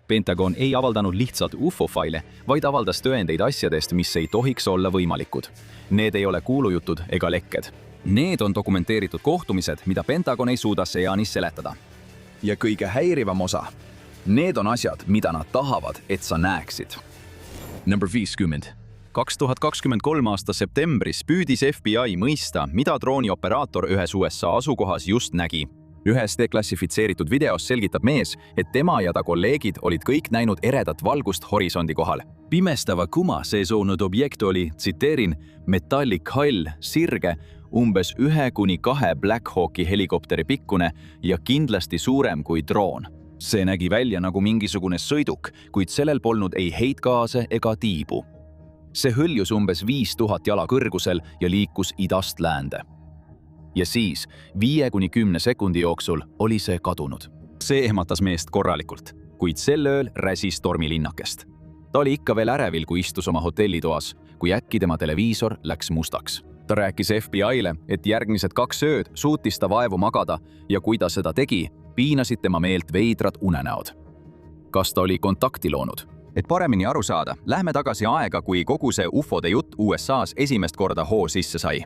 Pentagon ei avaldanud lihtsalt UFO-faile, vaid avaldas tõendeid asjadest, mis ei tohiks olla võimalikud. Need ei ole kuulujutud ega lekked. Need on dokumenteeritud kohtumised, mida Pentagon ei suuda seani seletada. Ja kõige häirivam osa. Need on asjad, mida nad tahavad, et sa näeksid. Number 50. 2023 aasta septembris püüdis FBI mõista, mida droonioperaator ühes USA asukohas just nägi. Ühes deklassifitseeritud videos selgitab mees, et tema ja ta kolleegid olid kõik näinud eredat valgust horisondi kohal. Pimestava kuma sees olnud objekt oli, tsiteerin, metallik hall, sirge, umbes 1–2 Black Hawki helikopteri pikkune ja kindlasti suurem kui droon. See nägi välja nagu mingisugune sõiduk, kuid sellel polnud ei heitgaase ega tiibu. See hõljus umbes 5000 jala kõrgusel ja liikus idast läände. Ja siis 5–10 sekundi jooksul oli see kadunud. See ehmatas meest korralikult, kuid sel ööl räsis tormilinnakest. Ta oli ikka veel ärevil, kui istus oma hotellitoas, kui äkki tema televiisor läks mustaks. Ta rääkis FBI-le, et järgmised 2 ööd suutis ta vaevu magada ja kui ta seda tegi, piinasid tema meelt veidrad unenäod. Kas ta oli kontakti loonud? Et paremini aru saada, lähme tagasi aega, kui kogu see UFO-de jutt USA's esimest korda hoo sisse sai.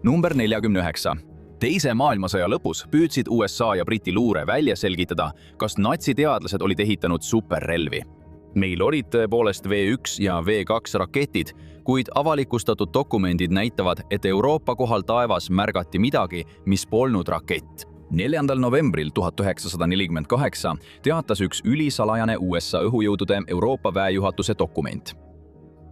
Number 49. Teise maailmasõja lõpus püüdsid USA ja Briti luure välja selgitada, kas natsiteadlased olid ehitanud superrelvi. Meil olid tõepoolest V1 ja V2 raketid, kuid avalikustatud dokumendid näitavad, et Euroopa kohal taevas märgati midagi, mis polnud rakett. 4. novembril 1948 teatas üks ülisalajane USA õhujõudude Euroopa väejuhatuse dokument.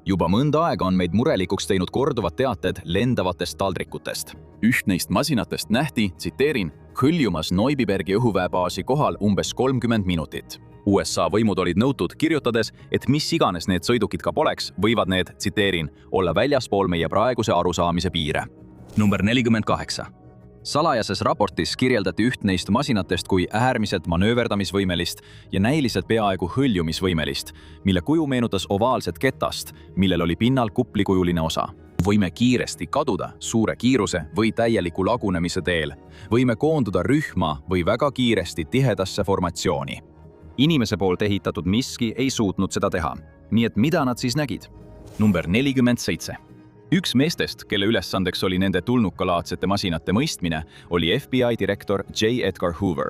Juba mõnda aega on meid murelikuks teinud korduvad teated lendavatest taldrikutest. Üht neist masinatest nähti, tsiteerin, hõljumas Neubibergi õhuväebaasi kohal umbes 30 minutit. USA võimud olid nõutud kirjutades, et mis iganes need sõidukid ka poleks, võivad need, tsiteerin, olla väljaspool meie praeguse arusaamise piire. Number 48. Salajases raportis kirjeldati üht neist masinatest kui äärmiselt manööverdamisvõimelist ja näiliselt peaaegu hõljumisvõimelist, mille kuju meenutas ovaalset ketast, millel oli pinnal kuplikujuline osa. Võime kiiresti kaduda suure kiiruse või täieliku lagunemise teel. Võime koonduda rühma või väga kiiresti tihedasse formatsiooni. Inimese poolt ehitatud miski ei suutnud seda teha. Nii et mida nad siis nägid? Number 47. Üks meestest, kelle ülesandeks oli nende tulnukalaadsete masinate mõistmine, oli FBI direktor J. Edgar Hoover.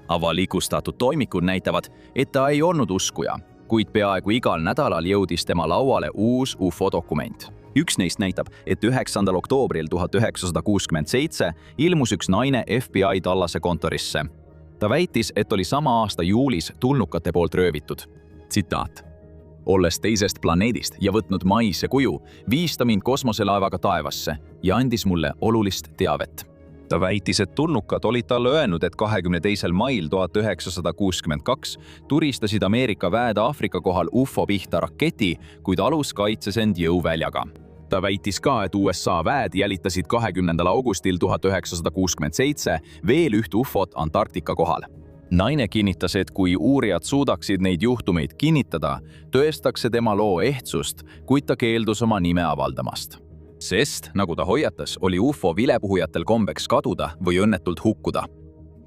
Avalikustatud toimikud näitavad, et ta ei olnud uskuja, kuid peaaegu igal nädalal jõudis tema lauale uus UFO-dokument. Üks neist näitab, et 9. oktoobril 1967 ilmus üks naine FBI Dallase kontorisse. Ta väitis, et oli sama aasta juulis tulnukate poolt röövitud. Tsitaat. Olles teisest planeedist ja võtnud maise kuju, viis ta mind kosmoselaevaga taevasse ja andis mulle olulist teavet. Ta väitis, et tulnukad olid talle öelnud, et 22. mail 1962 turistasid Ameerika väed Aafrika kohal UFO pihta raketi, kuid alus kaitses end jõuväljaga. Ta väitis ka, et USA väed jälitasid 20. augustil 1967 veel üht UFO-t Antarktika kohal. Naine kinnitas, et kui uurijad suudaksid neid juhtumeid kinnitada, tõestaks see tema loo ehtsust, kuid ta keeldus oma nime avaldamast. Sest, nagu ta hoiatas, oli UFO vilepuhujatel kombeks kaduda või õnnetult hukkuda.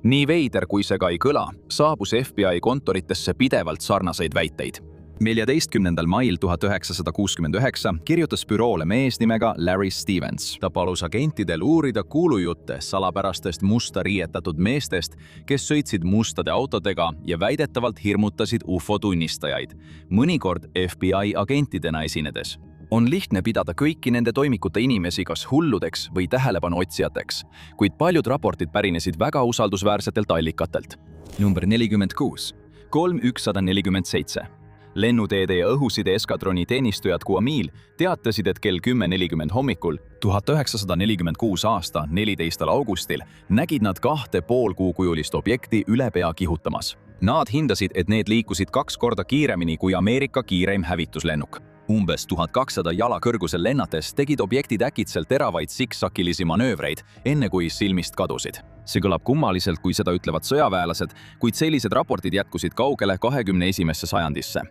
Nii veider, kui see ka ei kõla, saabus FBI kontoritesse pidevalt sarnaseid väiteid. 14. mail 1969 kirjutas büroole mees nimega Larry Stevens. Ta palus agentidel uurida kuulujutte salapärastest musta riietatud meestest, kes sõitsid mustade autodega ja väidetavalt hirmutasid UFO tunnistajaid, mõnikord FBI agentidena esinedes. On lihtne pidada kõiki nende toimikute inimesi kas hulludeks või tähelepanu otsijateks, kuid paljud raportid pärinesid väga usaldusväärsetelt allikatelt. Number 46. 3147. Lennuteede ja õhuside eskadroni teenistujad Guamil teatasid, et kell 10:40 hommikul 1946 aasta 14. augustil nägid nad 2 poolkuukujulist objekti üle pea kihutamas. Nad hindasid, et need liikusid 2 korda kiiremini kui Ameerika kiireim hävituslennuk. Umbes 1200 jala kõrgusel lennates tegid objektid äkitselt teravaid siksakilisi manöövreid, enne kui silmist kadusid. See kõlab kummaliselt, kui seda ütlevad sõjaväelased, kuid sellised raportid jätkusid kaugele 21. sajandisse.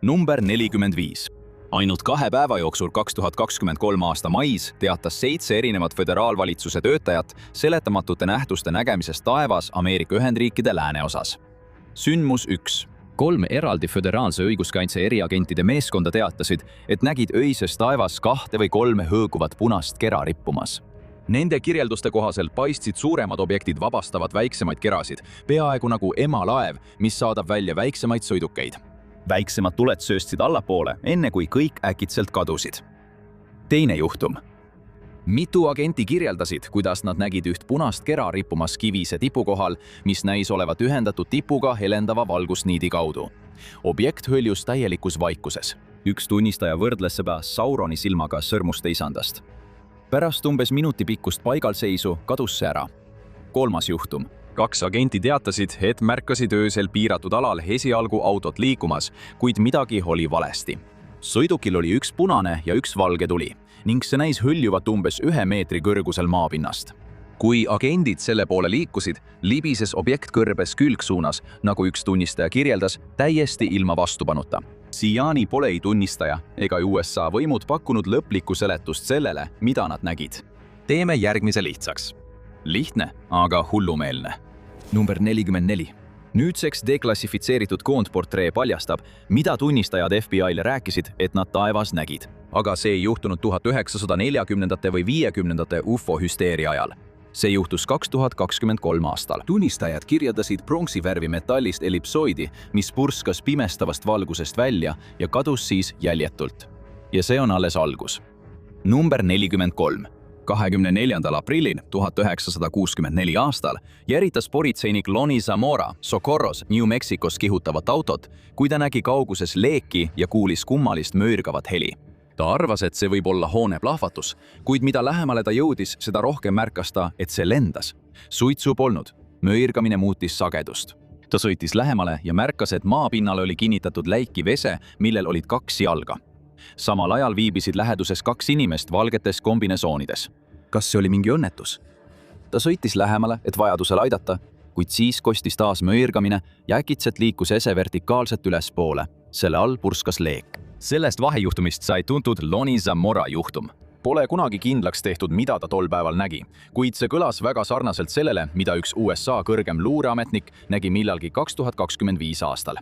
Number 45. Ainult 2 päeva jooksul 2023 aasta mais teatas 7 erinevat föderaalvalitsuse töötajat seletamatute nähtuste nägemisest taevas Ameerika Ühendriikide lääneosas. Sündmus 1. 3 eraldi föderaalse õiguskaitse eriagentide meeskonda teatasid, et nägid öises taevas 2 või 3 hõõguvat punast kera rippumas. Nende kirjelduste kohaselt paistsid suuremad objektid vabastavat väiksemaid kerasid, peaaegu nagu emalaev, mis saadab välja väiksemaid sõidukeid. Väiksemad tuled sööstsid allapoole, enne kui kõik äkitselt kadusid. Teine juhtum. Mitu agenti kirjeldasid, kuidas nad nägid üht punast kera rippumas kivise tipu kohal, mis näis olevat ühendatud tipuga helendava valgusniidi kaudu. Objekt hõljus täielikus vaikuses. Üks tunnistaja võrdles seda Sauroni silmaga sõrmuste isandast. Pärast umbes minuti pikkust paigalseisu kadus see ära. 3. juhtum. 2 agenti teatasid, et märkasid öösel piiratud alal esialgu autot liikumas, kuid midagi oli valesti. Sõidukil oli üks punane ja üks valge tuli ning see näis hõljuvat umbes 1 meetri kõrgusel maapinnast. Kui agendid selle poole liikusid, libises objekt kõrbes külgsuunas, nagu üks tunnistaja kirjeldas, täiesti ilma vastupanuta. Siiani pole ei tunnistaja ega USA võimud pakkunud lõplikku seletust sellele, mida nad nägid. Teeme järgmise lihtsaks. Lihtne, aga hullumeelne. Number 44. Nüüdseks deklassifitseeritud koondportree paljastab, mida tunnistajad FBI-le rääkisid, et nad taevas nägid. Aga see ei juhtunud 1940-ndate või 50-ndate UFO-hüsteeria ajal. See juhtus 2023 aastal. Tunnistajad kirjeldasid pronksivärvi metallist ellipsoidi, mis purskas pimestavast valgusest välja ja kadus siis jäljetult. Ja see on alles algus. Number 43. 24. aprillil 1964 aastal järitas politseinik Lonnie Zamora Socorros, New Mexicos kihutavat autot, kui ta nägi kauguses leeki ja kuulis kummalist möörgavat heli. Ta arvas, et see võib olla hoone plahvatus, kuid mida lähemale ta jõudis, seda rohkem märkas ta, et see lendas. Suitsu polnud, möirgamine muutis sagedust. Ta sõitis lähemale ja märkas, et maapinnale oli kinnitatud läiki vese, millel olid 2 jalga. Samal ajal viibisid läheduses 2 inimest valgetes kombinesoonides. Kas see oli mingi õnnetus? Ta sõitis lähemale, et vajadusel aidata, kuid siis kostis taas möirgamine ja äkitselt liikus ese vertikaalselt ülespoole. Selle all purskas leek. Sellest vahejuhtumist sai tuntud Lonnie Zamora juhtum. Pole kunagi kindlaks tehtud, mida ta tol päeval nägi, kuid see kõlas väga sarnaselt sellele, mida üks USA kõrgem luureametnik nägi millalgi 2025 aastal.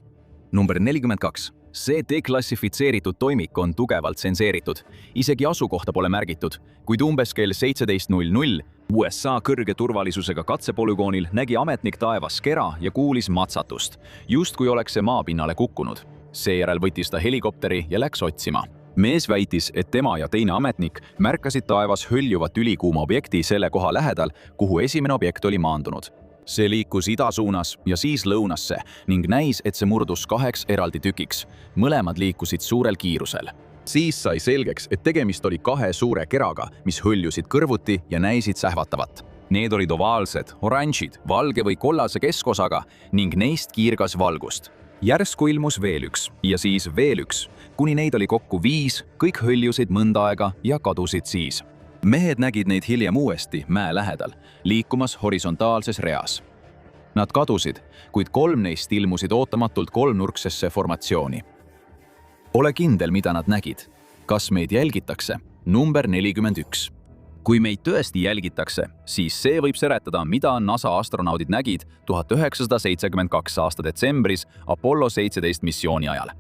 Number 42. See deklassifitseeritud toimik on tugevalt tsenseeritud. Isegi asukohta pole märgitud, kuid umbes kell 17:00 USA kõrge turvalisusega katsepolügoonil nägi ametnik taevas kera ja kuulis matsatust, just kui oleks see maapinnale kukkunud. Seejärel võttis ta helikopteri ja läks otsima. Mees väitis, et tema ja teine ametnik märkasid taevas hõljuvat ülikuuma objekti selle koha lähedal, kuhu esimene objekt oli maandunud. See liikus ida suunas ja siis lõunasse ning näis, et see murdus 2 eraldi tükiks. Mõlemad liikusid suurel kiirusel. Siis sai selgeks, et tegemist oli 2 suure keraga, mis hõljusid kõrvuti ja näisid sähvatavat. Need olid ovaalsed, oranžid, valge või kollase keskosaga ning neist kiirgas valgust. Järsku ilmus veel üks ja siis veel üks, kuni neid oli kokku 5, kõik hõljusid mõnda aega ja kadusid siis. Mehed nägid neid hiljem uuesti mäe lähedal, liikumas horisontaalses reas. Nad kadusid, kuid 3 neist ilmusid ootamatult kolmnurksesse formatsiooni. Ole kindel, mida nad nägid. Kas meid jälgitakse? Number 41. Kui meid tõesti jälgitakse, siis see võib seletada, mida NASA astronaudid nägid 1972 aasta detsembris Apollo 17 missiooni ajal.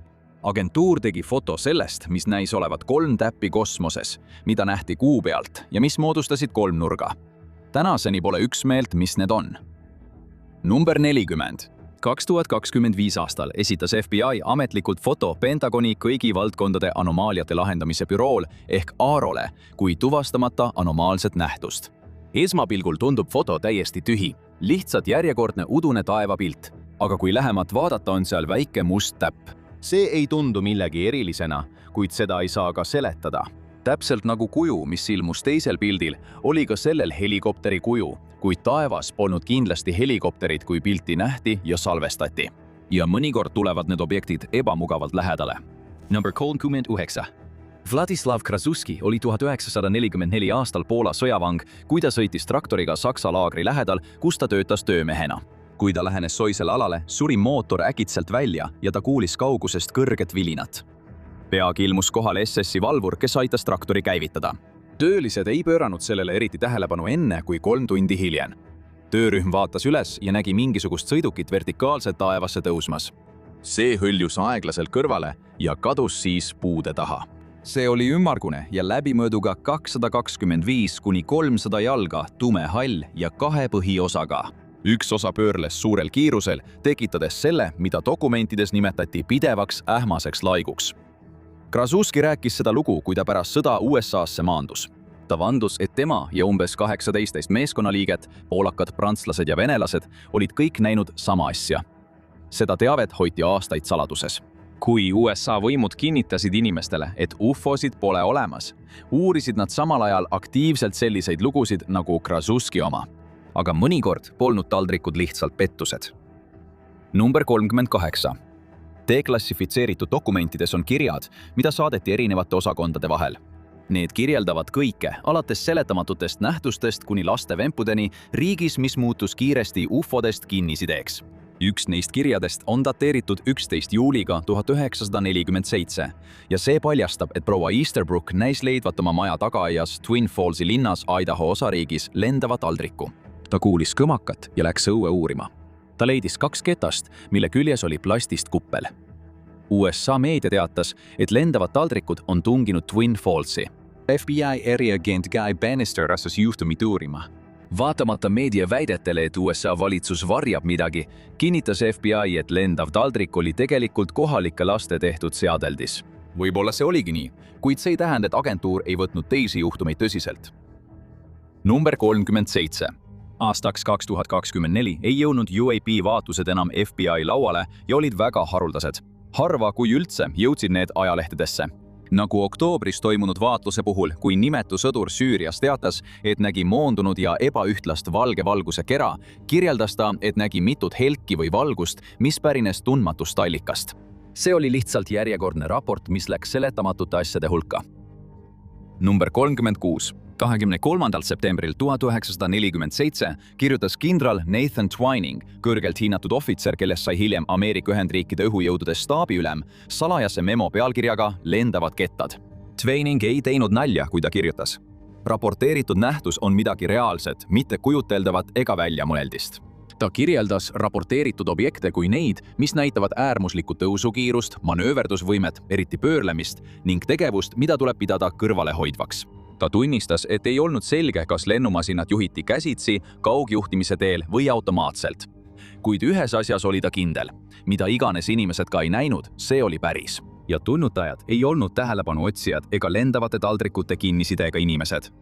Agentuur tegi foto sellest, mis näis olevat 3 täppi kosmoses, mida nähti kuu pealt ja mis moodustasid kolmnurga. Tänaseni pole üksmeelt, mis need on. Number 40. 2025 aastal esitas FBI ametlikult foto Pentagoni kõigi valdkondade anomaaliate lahendamise bürool ehk AARO-le kui tuvastamata anomaalset nähtust. Esmapilgul tundub foto täiesti tühi, lihtsalt järjekordne udune taevapilt, aga kui lähemat vaadata, on seal väike must täpp. See ei tundu millegi erilisena, kuid seda ei saa ka seletada. Täpselt nagu kuju, mis ilmus teisel pildil, oli ka sellel helikopteri kuju, kuid taevas polnud kindlasti helikopterid, kui pilti nähti ja salvestati. Ja mõnikord tulevad need objektid ebamugavalt lähedale. Number 39. Vladislav Krasuski oli 1944 aastal Poola sõjavang, kui ta sõitis traktoriga Saksa laagri lähedal, kus ta töötas töömehena. Kui ta lähenes soisele alale, suri mootor äkitselt välja ja ta kuulis kaugusest kõrget vilinat. Peagi ilmus kohale SS-i valvur, kes aitas traktori käivitada. Töölised ei pööranud sellele eriti tähelepanu enne kui 3 tundi hiljem. Töörühm vaatas üles ja nägi mingisugust sõidukit vertikaalselt taevasse tõusmas. see hõljus aeglaselt kõrvale ja kadus siis puude taha. See oli ümmargune ja läbimõõduga 225 kuni 300 jalga, tume hall ja 2 põhiosaga. Üks osa pöörles suurel kiirusel, tekitades selle, mida dokumentides nimetati pidevaks ähmaseks laiguks. Krasuski rääkis seda lugu, kui ta pärast sõda USA-sse maandus. Ta vandus, et tema ja umbes 18 meeskonnaliiget, poolakad, prantslased ja venelased, olid kõik näinud sama asja. Seda teavet hoiti aastaid saladuses. Kui USA võimud kinnitasid inimestele, et UFO-sid pole olemas, uurisid nad samal ajal aktiivselt selliseid lugusid nagu Krasuski oma. Aga mõnikord polnud taldrikud lihtsalt pettused. Number 38. Deklassifitseeritud dokumentides on kirjad, mida saadeti erinevate osakondade vahel. Need kirjeldavad kõike, alates seletamatutest nähtustest kuni laste vempudeni riigis, mis muutus kiiresti UFO-dest kinnisideeks. Üks neist kirjadest on dateeritud 11. juuliga 1947 ja see paljastab, et proua Easterbrook näis leidvat oma maja tagaaias Twin Fallsi linnas Idaho osariigis lendavat taldrikku. Ta kuulis kõmakat ja läks õue uurima. Ta leidis 2 ketast, mille küljes oli plastist kuppel. USA meedia teatas, et lendavad taldrikud on tunginud Twin Fallsi. FBI eriagent Guy Bannister asus juhtumit uurima. Vaatamata meedia väidetele, et USA valitsus varjab midagi, kinnitas FBI, et lendav taldrik oli tegelikult kohalike laste tehtud seadeldis. Võib-olla see oligi nii, kuid see ei tähenda, et agentuur ei võtnud teisi juhtumeid tõsiselt. Number 37. Aastaks 2024 ei jõudnud UAP vaatlused enam FBI lauale ja olid väga haruldased. Harva kui üldse jõudsid need ajalehtedesse. Nagu oktoobris toimunud vaatluse puhul, kui nimetu sõdur Süürias teatas, et nägi moondunud ja ebaühtlast valge valguse kera, kirjeldas ta, et nägi mitut helki või valgust, mis pärines tundmatust allikast. See oli lihtsalt järjekordne raport, mis läks seletamatute asjade hulka. Number 36. 23. septembril 1947 kirjutas kindral Nathan Twining, kõrgelt hinnatud ohvitser, kellest sai hiljem Ameerika Ühendriikide õhujõudude staabiülem, salajase memo pealkirjaga Lendavad kettad. Twining ei teinud nalja, kui ta kirjutas. Raporteeritud nähtus on midagi reaalset, mitte kujuteldavat ega väljamõeldist. Ta kirjeldas raporteeritud objekte kui neid, mis näitavad äärmuslikku tõusukiirust, manööverdusvõimet, eriti pöörlemist ning tegevust, mida tuleb pidada kõrvalehoidvaks. Ta tunnistas, et ei olnud selge, kas lennumasinat juhiti käsitsi, kaugjuhtimise teel või automaatselt. Kuid ühes asjas oli ta kindel. Mida iganes inimesed ka ei näinud, see oli päris. Ja tunnutajad ei olnud tähelepanu otsijad ega lendavate taldrikute kinnisidega inimesed.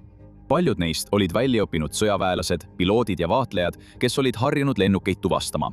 Paljud neist olid väljaõppinud sõjaväelased, piloodid ja vaatlejad, kes olid harjunud lennukeid tuvastama.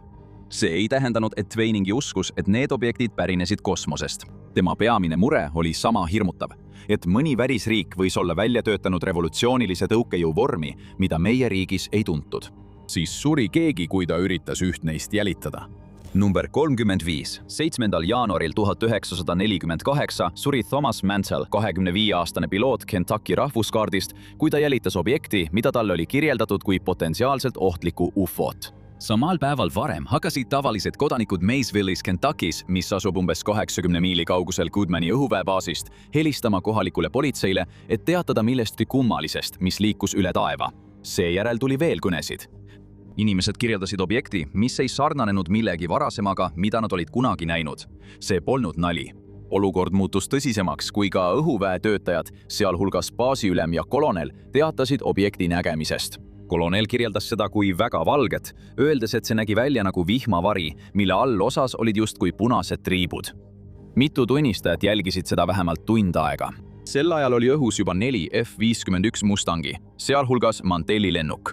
See ei tähendanud, et Twiningi uskus, et need objektid pärinesid kosmosest. Tema peamine mure oli sama hirmutav, et mõni välisriik võis olla välja töötanud revolutsioonilise tõukejõu vormi, mida meie riigis ei tuntud. Siis suri keegi, kui ta üritas üht neist jälitada. Number 35. 7. jaanuaril 1948 suri Thomas Mantell, 25-aastane piloot Kentucky rahvuskaardist, kui ta jälitas objekti, mida talle oli kirjeldatud kui potentsiaalselt ohtlikku UFO-t. Samal päeval varem hakkasid tavalised kodanikud Maysville'is, Kentuckys, mis asub umbes 80 miili kaugusel Goodmani õhuväebaasist, helistama kohalikule politseile, et teatada millestki kummalisest, mis liikus üle taeva. Seejärel tuli veel kõnesid. Inimesed kirjeldasid objekti, mis ei sarnanenud millegi varasemaga, mida nad olid kunagi näinud. See polnud nali. Olukord muutus tõsisemaks, kui ka õhuväe töötajad, sealhulgas baasiülem ja kolonel, teatasid objekti nägemisest. Kolonel kirjeldas seda kui väga valget, öeldes, et see nägi välja nagu vihmavari, mille all osas olid justkui punased triibud. Mitu tunnistajat jälgisid seda vähemalt tund aega. Sel ajal oli õhus juba 4 F-51 Mustangi, sealhulgas Mantelli lennuk.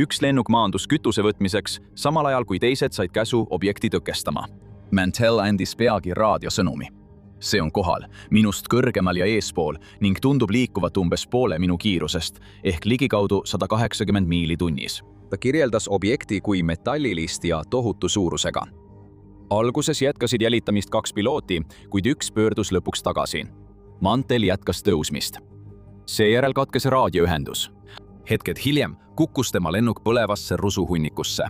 Üks lennuk maandus kütuse võtmiseks, samal ajal kui teised said käsu objekti tõkestama. Mantell andis peagi raadiosõnumi. See on kohal, minust kõrgemal ja eespool ning tundub liikuvat umbes poole minu kiirusest, ehk ligikaudu 180 miili tunnis. Ta kirjeldas objekti kui metallilist ja tohutu suurusega. Alguses jätkasid jälitamist 2 pilooti, kuid üks pöördus lõpuks tagasi. Mantell jätkas tõusmist. Seejärel katkes raadioühendus. Hetked hiljem kukkus tema lennuk põlevasse rusuhunnikusse.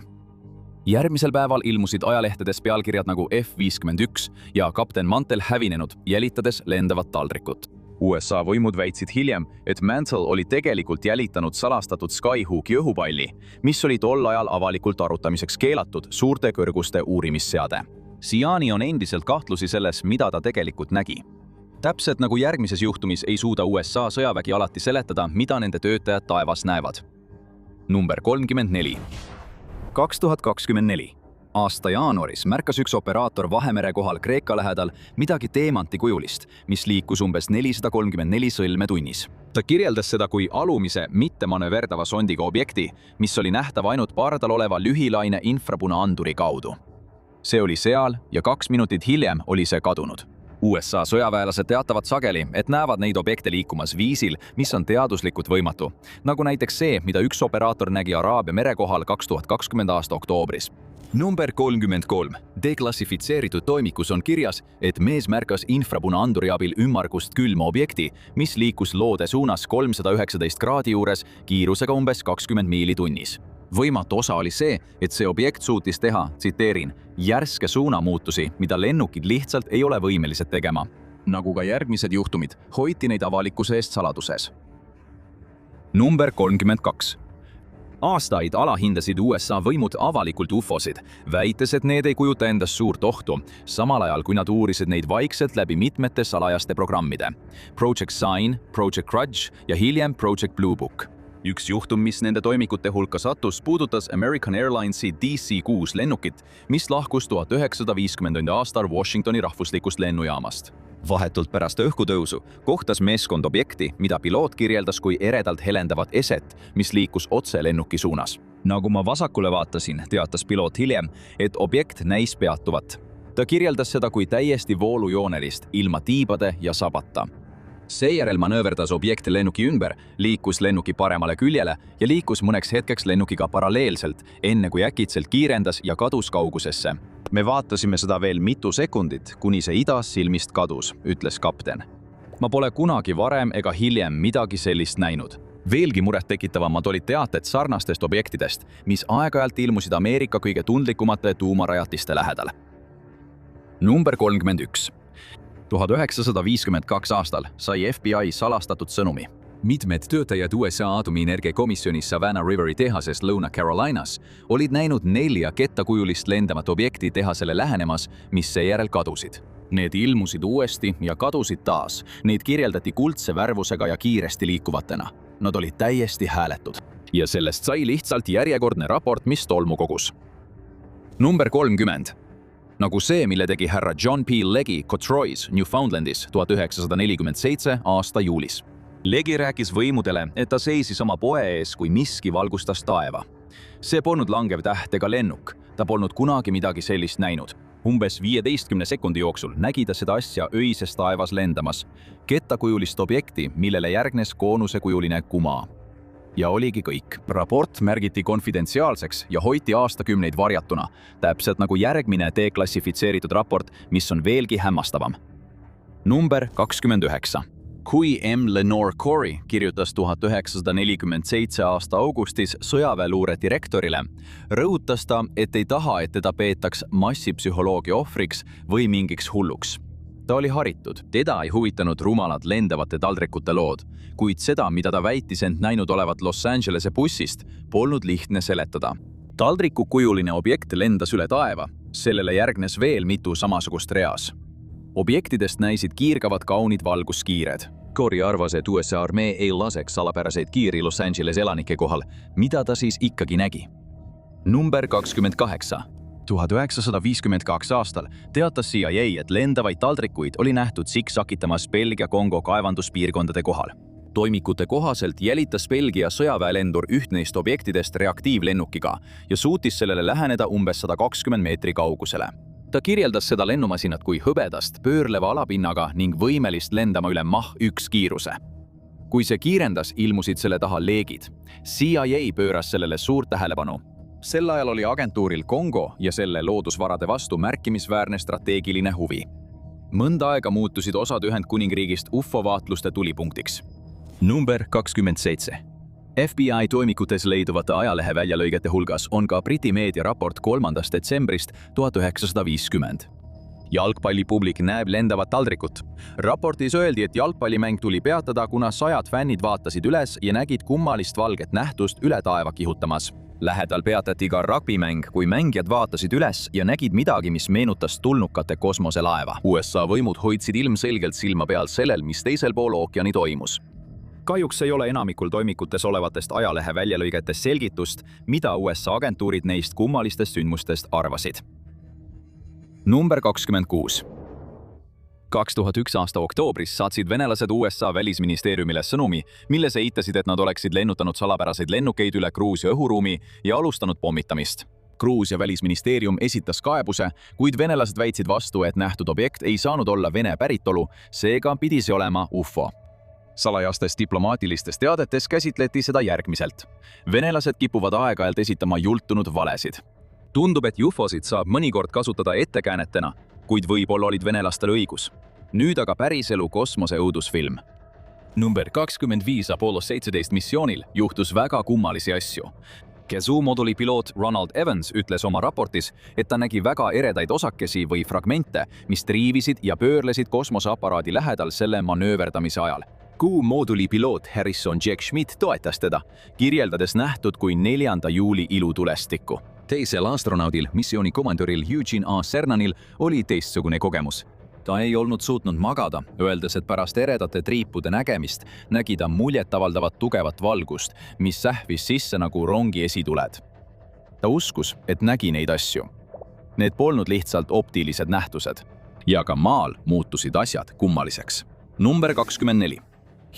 Järgmisel päeval ilmusid ajalehtedes pealkirjad nagu F-51 ja kapten Mantell hävinenud, jälitades lendavat taldrikut. USA võimud väitsid hiljem, et Mantell oli tegelikult jälitanud salastatud Skyhawki õhupalli, mis oli tol ajal avalikult arutamiseks keelatud suurte kõrguste uurimisseade. siiani on endiselt kahtlusi selles, mida ta tegelikult nägi. Täpselt nagu järgmises juhtumis ei suuda USA sõjavägi alati seletada, mida nende töötajad taevas näevad. Number 34. 2024. Aasta jaanuaris märkas üks operaator Vahemere kohal Kreeka lähedal midagi teemantikujulist, mis liikus umbes 434 sõlme tunnis. Ta kirjeldas seda kui alumise mittemanööverdava sondiga objekti, mis oli nähtav ainult pardal oleva lühilaine infrapunaanduri kaudu. See oli seal ja 2 minutit hiljem oli see kadunud. USA sõjaväelased teatavad sageli, et näevad neid objekte liikumas viisil, mis on teaduslikult võimatu, nagu näiteks see, mida üks operaator nägi Araabia mere kohal 2020. aasta oktoobris. Number 33. Deklassifitseeritud toimikus on kirjas, et mees märkas infrapunaanduri abil ümmargust külma objekti, mis liikus loode suunas 319 kraadi juures kiirusega umbes 20 miili tunnis. Võimatu osa oli see, et see objekt suutis teha, tsiteerin, järske suunamuutusi, mida lennukid lihtsalt ei ole võimelised tegema. Nagu ka järgmised juhtumid, hoiti neid avalikkuse eest saladuses. Number 32. Aastaid alahindasid USA võimud avalikult UFOsid, väites, et need ei kujuta endast suurt ohtu, samal ajal kui nad uurisid neid vaikselt läbi mitmete salajaste programmide. Project Sign, Project Grudge ja hiljem Project Blue Book. Üks juhtum, mis nende toimikute hulka sattus, puudutas American Airlinesi DC-6 lennukit, mis lahkus 1950. aastal Washingtoni rahvuslikust lennujaamast. Vahetult pärast õhkutõusu kohtas meeskond objekti, mida piloot kirjeldas kui eredalt helendavat eset, mis liikus otse lennuki suunas. Nagu ma vasakule vaatasin, teatas piloot hiljem, et objekt näis peatuvat. Ta kirjeldas seda kui täiesti voolujoonelist, ilma tiibade ja sabata. Seejärel manööverdas objekt lennuki ümber, liikus lennuki paremale küljele ja liikus mõneks hetkeks lennukiga paralleelselt, enne kui äkitselt kiirendas ja kadus kaugusesse. Me vaatasime seda veel mitu sekundit, kuni see idas silmist kadus, ütles kapten. Ma pole kunagi varem ega hiljem midagi sellist näinud. Veelgi murettekitavamad olid teated sarnastest objektidest, mis aeg-ajalt ilmusid Ameerika kõige tundlikumate tuumarajatiste lähedal. Number 31. 1952 aastal sai FBI salastatud sõnumi. Mitmed töötajad USA aatomienergia komisjonis Savannah Riveri tehasest Lõuna-Carolinas olid näinud 4 kettakujulist lendavat objekti tehasele lähenemas, mis seejärel kadusid. Need ilmusid uuesti ja kadusid taas. Neid kirjeldati kuldse värvusega ja kiiresti liikuvatena. Nad olid täiesti hääletud. Ja sellest sai lihtsalt järjekordne raport, mis tolmu kogus. Number 30. Nagu see, mille tegi härra John P. Legge Cotrois, Newfoundlandis 1947 aasta juulis. Legge rääkis võimudele, et ta seisis oma poe ees, kui miski valgustas taeva. See polnud langev täht ega lennuk. Ta polnud kunagi midagi sellist näinud. Umbes 15 sekundi jooksul nägi ta seda asja öises taevas lendamas. Kettakujulist objekti, millele järgnes koonusekujuline kuma. Ja oligi kõik. Raport märgiti konfidentsiaalseks ja hoiti aastakümneid varjatuna, täpselt nagu järgmine deklassifitseeritud raport, mis on veelgi hämmastavam. Number 29. Kui M. Lenore Corey kirjutas 1947 aasta augustis sõjaväeluure direktorile, rõhutas ta, et ei taha, et teda peetaks massipsühholoogia ohvriks või mingiks hulluks. Ta oli haritud, teda ei huvitanud rumalad lendavate taldrikute lood, kuid seda, mida ta väitis end näinud olevat Los Angelese bussist, polnud lihtne seletada. Taldrikukujuline objekt lendas üle taeva, sellele järgnes veel mitu samasugust reas. Objektidest näisid kiirgavad kaunid valguskiired. Corey arvas, et USA armee ei laseks salapäraseid kiiri Los Angeles elanike kohal, mida ta siis ikkagi nägi. Number 28. 1952 aastal teatas CIA, et lendavaid taldrikuid oli nähtud siksakitamas Belgia-Kongo kaevanduspiirkondade kohal. Toimikute kohaselt jälitas Belgia sõjaväelendur üht neist objektidest reaktiivlennukiga ja suutis sellele läheneda umbes 120 meetri kaugusele. Ta kirjeldas seda lennumasinat kui hõbedast, pöörleva alapinnaga ning võimelist lendama üle Mach 1 kiiruse. Kui see kiirendas, ilmusid selle taha leegid. CIA pööras sellele suurt tähelepanu. Sel ajal oli agentuuril Kongo ja selle loodusvarade vastu märkimisväärne strateegiline huvi. Mõnda aega muutusid osad Ühendkuningriigist UFO-vaatluste tulipunktiks. Number 27. FBI toimikutes leiduvate ajalehe väljalõigete hulgas on ka Briti meedia raport 3. detsembrist 1950. Jalgpallipublik näeb lendavat taldrikut. Raportis öeldi, et jalgpallimäng tuli peatada, kuna 100 fännid vaatasid üles ja nägid kummalist valget nähtust üle taeva kihutamas. Lähedal peatati ka rugbimäng, kui mängijad vaatasid üles ja nägid midagi, mis meenutas tulnukate kosmoselaeva. USA võimud hoidsid ilmselgelt silma peal sellel, mis teisel pool ookeani toimus. Kahjuks ei ole enamikul toimikutes olevatest ajalehe väljalõigetest selgitust, mida USA agentuurid neist kummalistest sündmustest arvasid. Number 26. 2001 aasta oktoobris saatsid venelased USA välisministeeriumile sõnumi, milles eitasid, et nad oleksid lennutanud salapäraseid lennukeid üle Gruusia õhuruumi ja alustanud pommitamist. Gruusia välisministeerium esitas kaebuse, kuid venelased väitsid vastu, et nähtud objekt ei saanud olla Vene päritolu, seega pidi see olema UFO. Salajastes diplomaatilistes teadetes käsitleti seda järgmiselt. Venelased kipuvad aeg-ajalt esitama jultunud valesid. Tundub, et UFO-sid saab mõnikord kasutada ettekäänetena, kuid võib-olla olid venelastel õigus. Nüüd aga päriselu kosmose õudusfilm. Number 25 Apollo 17 missioonil juhtus väga kummalisi asju. Kazoo-moduli piloot Ronald Evans ütles oma raportis, et ta nägi väga eredaid osakesi või fragmente, mis triivisid ja pöörlesid kosmoseaparaadi lähedal selle manööverdamise ajal. Q-mooduli piloot Harrison Jack Schmidt toetas teda, kirjeldades nähtud kui 4. juuli ilutulestikku. Teisel astronaudil, missiooni komandöril Eugene A. Cernanil oli teistsugune kogemus. Ta ei olnud suutnud magada, öeldes, et pärast eredate triipude nägemist nägi ta muljetavaldavat tugevat valgust, mis sähvis sisse nagu rongi esituled. Ta uskus, et nägi neid asju. Need polnud lihtsalt optilised nähtused. Ja ka maal muutusid asjad kummaliseks. Number 24.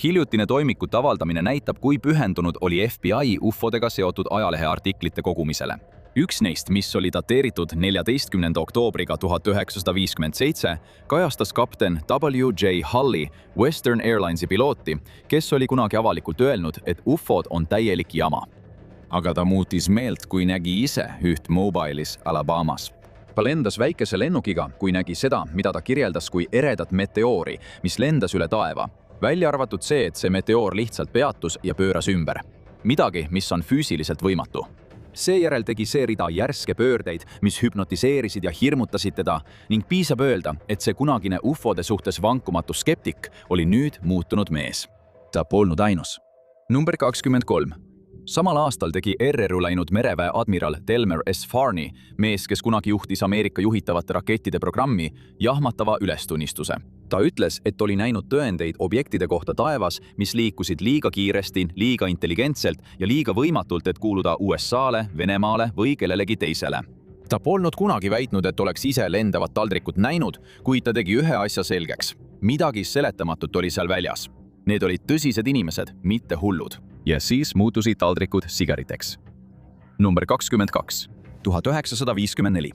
Hiljutine toimikute avaldamine näitab, kui pühendunud oli FBI UFO-dega seotud ajaleheartiklite kogumisele. Üks neist, mis oli dateeritud 14. oktoobriga 1957, kajastas kapten W.J. Hully, Western Airlinesi pilooti, kes oli kunagi avalikult öelnud, et UFO-d on täielik jama. Aga ta muutis meelt, kui nägi ise üht Mobile'is Alabamas. Ta lendas väikese lennukiga, kui nägi seda, mida ta kirjeldas kui eredat meteoori, mis lendas üle taeva. Välja arvatud see, et see meteoor lihtsalt peatus ja pööras ümber. Midagi, mis on füüsiliselt võimatu. Seejärel tegi see rida järske pöördeid, mis hüpnotiseerisid ja hirmutasid teda ning piisab öelda, et see kunagine UFO-de suhtes vankumatu skeptik oli nüüd muutunud mees. Ta polnud ainus. Number 23. Samal aastal tegi RRU läinud mereväe admiral Delmer S. Farney, mees, kes kunagi juhtis Ameerika juhitavate rakettide programmi, jahmatava ülestunnistuse. Ta ütles, et oli näinud tõendeid objektide kohta taevas, mis liikusid liiga kiiresti, liiga intelligentselt ja liiga võimatult, et kuuluda USA-le, Venemaale või kellelegi teisele. Ta polnud kunagi väitnud, et oleks ise lendavat taldrikut näinud, kuid ta tegi ühe asja selgeks. Midagi seletamatut oli seal väljas. Need olid tõsised inimesed, mitte hullud. Ja siis muutusid taldrikud sigariteks. Number 22. 1954.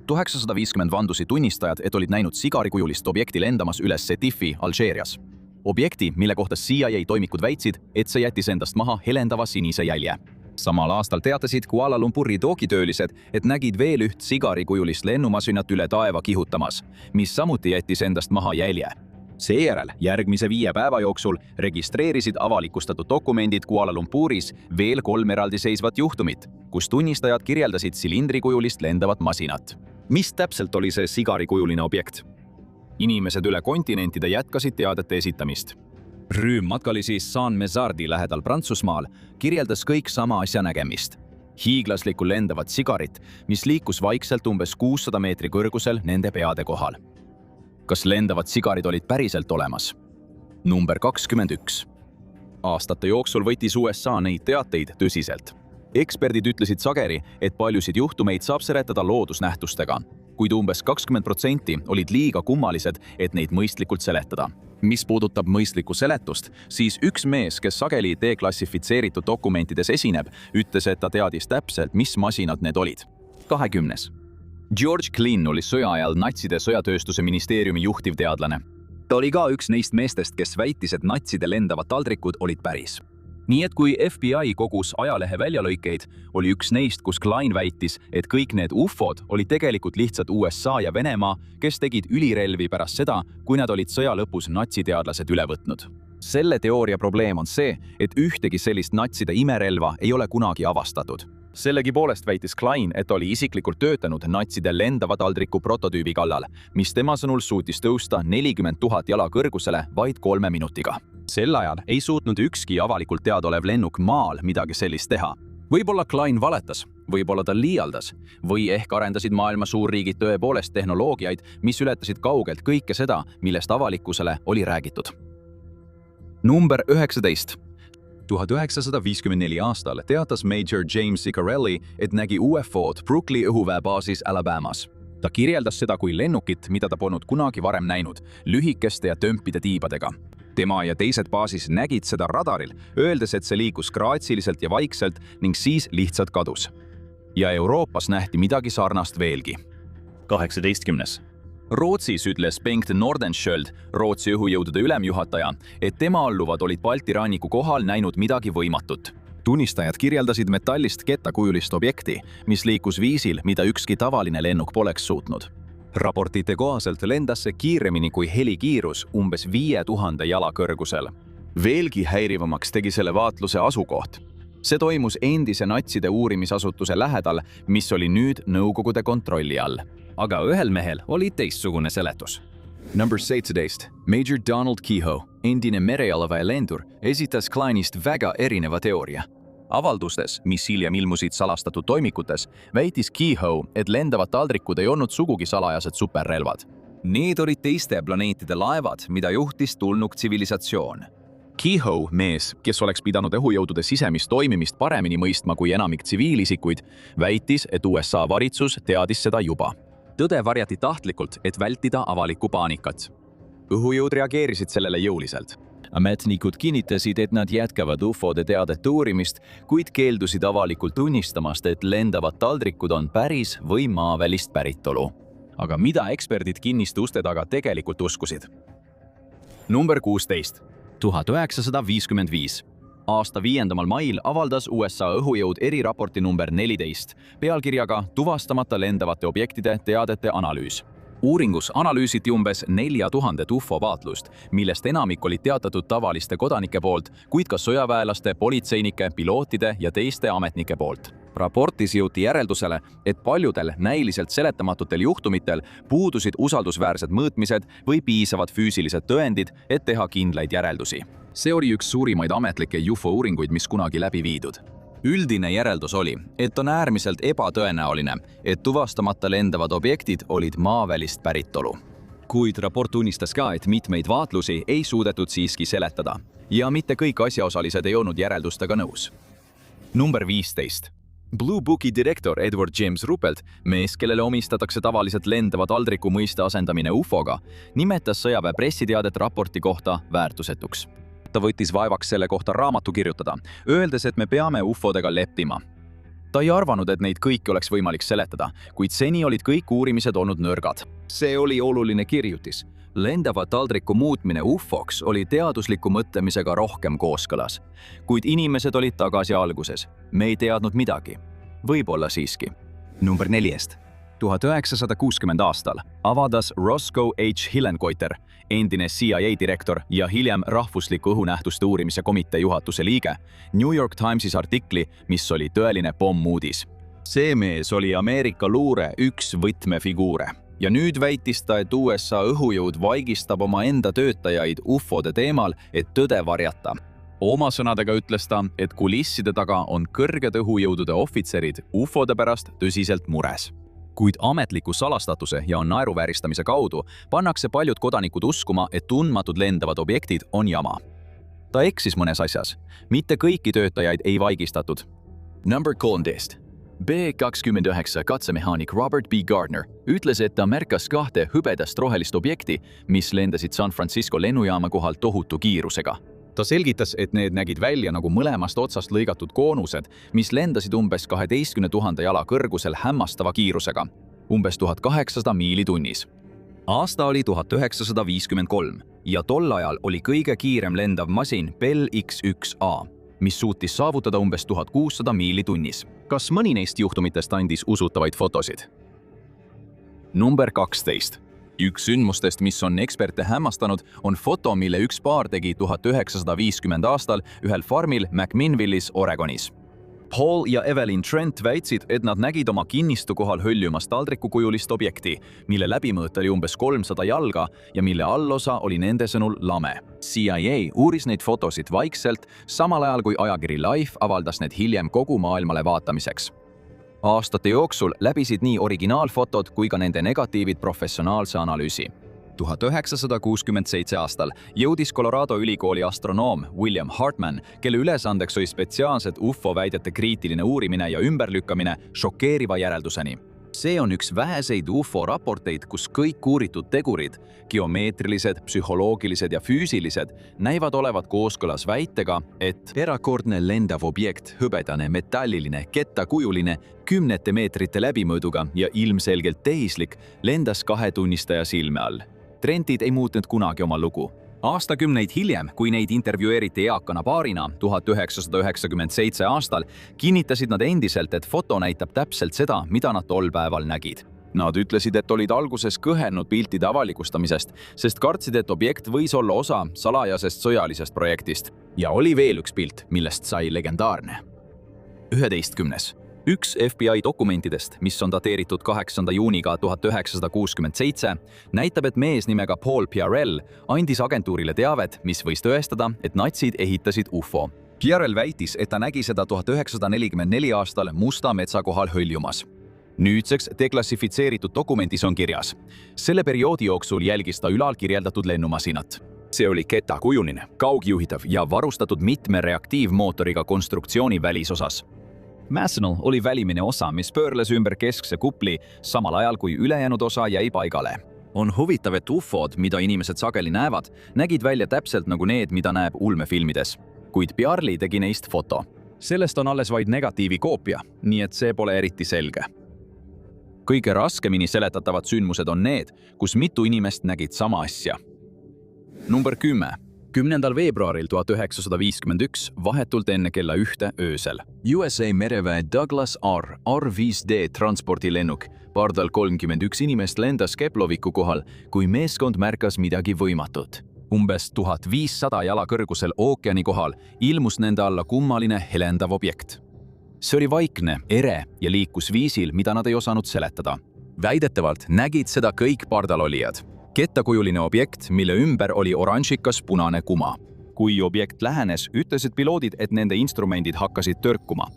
1950 vandusid tunnistajad, et olid näinud sigarikujulist objekti lendamas üles Setifi, Alžeerias. Objekti, mille kohta CIA toimikud väitsid, et see jättis endast maha helendava sinise jälje. Samal aastal teatasid Kuala Lumpuri dookitöölised, et nägid veel üht sigarikujulist lennumasinat üle taeva kihutamas, mis samuti jättis endast maha jälje. Seejärel järgmise 5 päeva jooksul registreerisid avalikustatud dokumendid Kuala Lumpuris veel 3 eraldiseisvat juhtumit, kus tunnistajad kirjeldasid silindrikujulist lendavat masinat. Mis täpselt oli see sigarikujuline objekt? Inimesed üle kontinentide jätkasid teadete esitamist. Rühm matkalisi Saint-Mézardi lähedal Prantsusmaal kirjeldas kõik sama asja nägemist. Hiiglaslikku lendavat sigarit, mis liikus vaikselt umbes 600 meetri kõrgusel nende peade kohal. Kas lendavad sigarid olid päriselt olemas? Number 21. Aastate jooksul võttis USA neid teateid tõsiselt. Eksperdid ütlesid sageli, et paljusid juhtumeid saab seletada loodusnähtustega, kuid umbes 20% olid liiga kummalised, et neid mõistlikult seletada. Mis puudutab mõistlikku seletust, siis üks mees, kes sageli deklassifitseeritud dokumentides esineb, ütles, et ta teadis täpselt, mis masinad need olid. 20. George Klin oli sõja ajal natside sõjatööstuse ministeeriumi juhtiv teadlane. Ta oli ka üks neist meestest, kes väitis, et natside lendavad taldrikud olid päris. Nii et kui FBI kogus ajalehe väljalõikeid, oli üks neist, kus Klein väitis, et kõik need UFO-d olid tegelikult lihtsalt USA ja Venemaa, kes tegid ülirelvi pärast seda, kui nad olid sõja lõpus natsiteadlased üle võtnud. Selle teooria probleem on see, et ühtegi sellist natside imerelva ei ole kunagi avastatud. Sellegipoolest väitis Klein, et oli isiklikult töötanud natside lendava taldriku prototüübi kallal, mis tema sõnul suutis tõusta 40 000 jala kõrgusele vaid 3 minutiga. Sel ajal ei suutnud ükski avalikult teadaolev lennuk maal midagi sellist teha. Võib-olla Klein valetas, võib-olla ta liialdas või ehk arendasid maailma suurriigid tõepoolest tehnoloogiaid, mis ületasid kaugelt kõike seda, millest avalikkusele oli räägitud. Number 19. 1954 aastal teatas Major James Ciccarelli, et nägi UFO-d Brooklyn õhuväebaasis Alabamas. Ta kirjeldas seda kui lennukit, mida ta polnud kunagi varem näinud, lühikeste ja tömpide tiibadega. Tema ja teised baasis nägid seda radaril, öeldes, et see liikus graatsiliselt ja vaikselt ning siis lihtsalt kadus. Ja Euroopas nähti midagi sarnast veelgi. 18. Rootsis ütles Bengt Nordenskjöld, Rootsi õhujõudude ülemjuhataja, et tema alluvad olid Balti ranniku kohal näinud midagi võimatut. Tunnistajad kirjeldasid metallist kettakujulist objekti, mis liikus viisil, mida ükski tavaline lennuk poleks suutnud. Raportite kohaselt lendas see kiiremini kui helikiirus umbes 5000 jala kõrgusel. Veelgi häirivamaks tegi selle vaatluse asukoht. See toimus endise natside uurimisasutuse lähedal, mis oli nüüd Nõukogude kontrolli all. Aga ühel mehel oli teistsugune seletus. Number 17. Major Donald Keyhoe, endine merejalaväelendur, esitas Kleinist väga erineva teooria. Avaldustes, mis hiljem ilmusid salastatud toimikutes, väitis Keyhoe, et lendavad taldrikud ei olnud sugugi salajased superrelvad. Need olid teiste planeetide laevad, mida juhtis tulnuk tsivilisatsioon. Keyhoe, mees, kes oleks pidanud õhujõudude sisemist toimimist paremini mõistma kui enamik tsiviilisikuid, väitis, et USA valitsus teadis seda juba. Tõde varjati tahtlikult, et vältida avalikku paanikat. Õhujõud reageerisid sellele jõuliselt. Ametnikud kinnitasid, et nad jätkavad UFO-de teadete uurimist, kuid keeldusid avalikult tunnistamast, et lendavad taldrikud on päris või maavälist päritolu. Aga mida eksperdid kinniste uste taga tegelikult uskusid? Number 16. 1955. Aasta 5. mail avaldas USA õhujõud eriraporti number 14 pealkirjaga Tuvastamata lendavate objektide teadete analüüs. Uuringus analüüsiti umbes 4000 UFO-vaatlust, millest enamik olid teatatud tavaliste kodanike poolt, kuid ka sõjaväelaste, politseinike, pilootide ja teiste ametnike poolt. Raportis jõuti järeldusele, et paljudel näiliselt seletamatutel juhtumitel puudusid usaldusväärsed mõõtmised või piisavad füüsilised tõendid, et teha kindlaid järeldusi. See oli üks suurimaid ametlikke UFO-uuringuid, mis kunagi läbi viidud. Üldine järeldus oli, et on äärmiselt ebatõenäoline, et tuvastamata lendavad objektid olid maavälist päritolu. Kuid raport tunnistas ka, et mitmeid vaatlusi ei suudetud siiski seletada ja mitte kõik asjaosalised ei olnud järeldustega nõus. Number 15. Blue Booki direktor Edward James Ruppelt, mees, kellele omistatakse tavaliselt lendava taldriku mõiste asendamine UFO-ga, nimetas sõjaväe pressiteadet raporti kohta väärtusetuks. Ta võttis vaevaks selle kohta raamatu kirjutada, öeldes, et me peame UFO-dega leppima. Ta ei arvanud, et neid kõiki oleks võimalik seletada, kuid seni olid kõik uurimised olnud nõrgad. See oli oluline kirjutis. Lendava taldriku muutmine UFO-ks oli teadusliku mõtlemisega rohkem kooskõlas. Kuid inimesed olid tagasi alguses. Me ei teadnud midagi. Võib-olla siiski. Number 4. 1960 aastal avadas Roscoe H. Hillenkoiter, endine CIA direktor ja hiljem rahvusliku õhunähtuste uurimise komitee juhatuse liige, New York Timesis artikli, mis oli tõeline pommuudis. See mees oli Ameerika luure üks võtmefiguure ja nüüd väitis ta, et USA õhujõud vaigistab oma enda töötajaid UFO-de teemal, et tõde varjata. Oma sõnadega ütles ta, et kulisside taga on kõrged õhujõudude ohvitserid UFO-de pärast tõsiselt mures. Kuid ametliku salastatuse ja naeruvääristamise kaudu pannakse paljud kodanikud uskuma, et tundmatud lendavad objektid on jama. Ta eksis mõnes asjas. Mitte kõiki töötajaid ei vaigistatud. Number 13. B-29 katsemehaanik Robert B. Gardner ütles, et ta märkas 2 hõbedast rohelist objekti, mis lendasid San Francisco lennujaama kohal tohutu kiirusega. Ta selgitas, et need nägid välja nagu mõlemast otsast lõigatud koonused, mis lendasid umbes 12 000 jala kõrgusel hämmastava kiirusega, umbes 1800 miili tunnis. Aasta oli 1953 ja tol ajal oli kõige kiirem lendav masin Bell X-1A, mis suutis saavutada umbes 1600 miili tunnis. Kas mõni neist juhtumitest andis usutavaid fotosid? Number 12. Üks sündmustest, mis on eksperte hämmastanud, on foto, mille üks paar tegi 1950 aastal ühel farmil McMinnvilles, Oregonis. Paul ja Evelyn Trent väitsid, et nad nägid oma kinnistu kohal hõljumas taldrikukujulist objekti, mille läbimõõt oli umbes 300 jalga ja mille allosa oli nende sõnul lame. CIA uuris neid fotosid vaikselt, samal ajal kui ajakiri Life avaldas need hiljem kogu maailmale vaatamiseks. Aastate jooksul läbisid nii originaalfotod kui ka nende negatiivid professionaalse analüüsi. 1967 aastal jõudis Colorado ülikooli astronoom William Hartman, kelle ülesandeks oli spetsiaalselt UFO väidete kriitiline uurimine ja ümberlükkamine, šokeeriva järelduseni. See on üks väheseid UFO raporteid, kus kõik uuritud tegurid, geomeetrilised, psühholoogilised ja füüsilised, näivad olevat kooskõlas väitega, et erakordne lendav objekt, hõbedane, metalliline, kettakujuline, 10 meetrite läbimõõduga ja ilmselgelt tehislik, lendas 2 tunnistaja silme all. Trendid ei muutnud kunagi oma lugu. Aastakümneid hiljem, kui neid intervjueeriti eakana paarina 1997 aastal, kinnitasid nad endiselt, et foto näitab täpselt seda, mida nad tol päeval nägid. Nad ütlesid, et olid alguses kõhelnud piltide avalikustamisest, sest kartsid, et objekt võis olla osa salajasest sõjalisest projektist. Ja oli veel üks pilt, millest sai legendaarne. 11. Üks FBI dokumentidest, mis on dateeritud 8. juuniga 1967, näitab, et mees nimega Paul Piarell andis agentuurile teavet, mis võis tõestada, et natsid ehitasid UFO. Piarell väitis, et ta nägi seda 1944 aastal Musta metsa kohal hõljumas. Nüüdseks deklassifitseeritud dokumentis on kirjas. Selle perioodi jooksul jälgis ta ülal kirjeldatud lennumasinat. See oli kettakujuline, kaugjuhitav ja varustatud mitme reaktiivmootoriga konstruktsiooni välisosas. Masonal oli välimine osa, mis pöörles ümber keskse kupli, samal ajal kui ülejäänud osa jäi paigale. On huvitav, et UFOd, mida inimesed sageli näevad, nägid välja täpselt nagu need, mida näeb ulmefilmides. Kuid Piarli tegi neist foto. Sellest on alles vaid negatiivi koopia, nii et see pole eriti selge. Kõige raskemini seletatavad sündmused on need, kus mitu inimest nägid sama asja. Number 10. 10. veebruaril 1951, vahetult enne kella 1 öösel. USA mereväe Douglas R-5D transpordilennuk, pardal 31 inimest lendas Keploviku kohal, kui meeskond märkas midagi võimatut. Umbes 1500 jala kõrgusel ookeani kohal ilmus nende alla kummaline helendav objekt. See oli vaikne, ere ja liikus viisil, mida nad ei osanud seletada. Väidetavalt nägid seda kõik pardalolijad. Kettakujuline objekt, mille ümber oli oranžikas punane kuma. Kui objekt lähenes, ütlesid piloodid, et nende instrumendid hakkasid tõrkuma.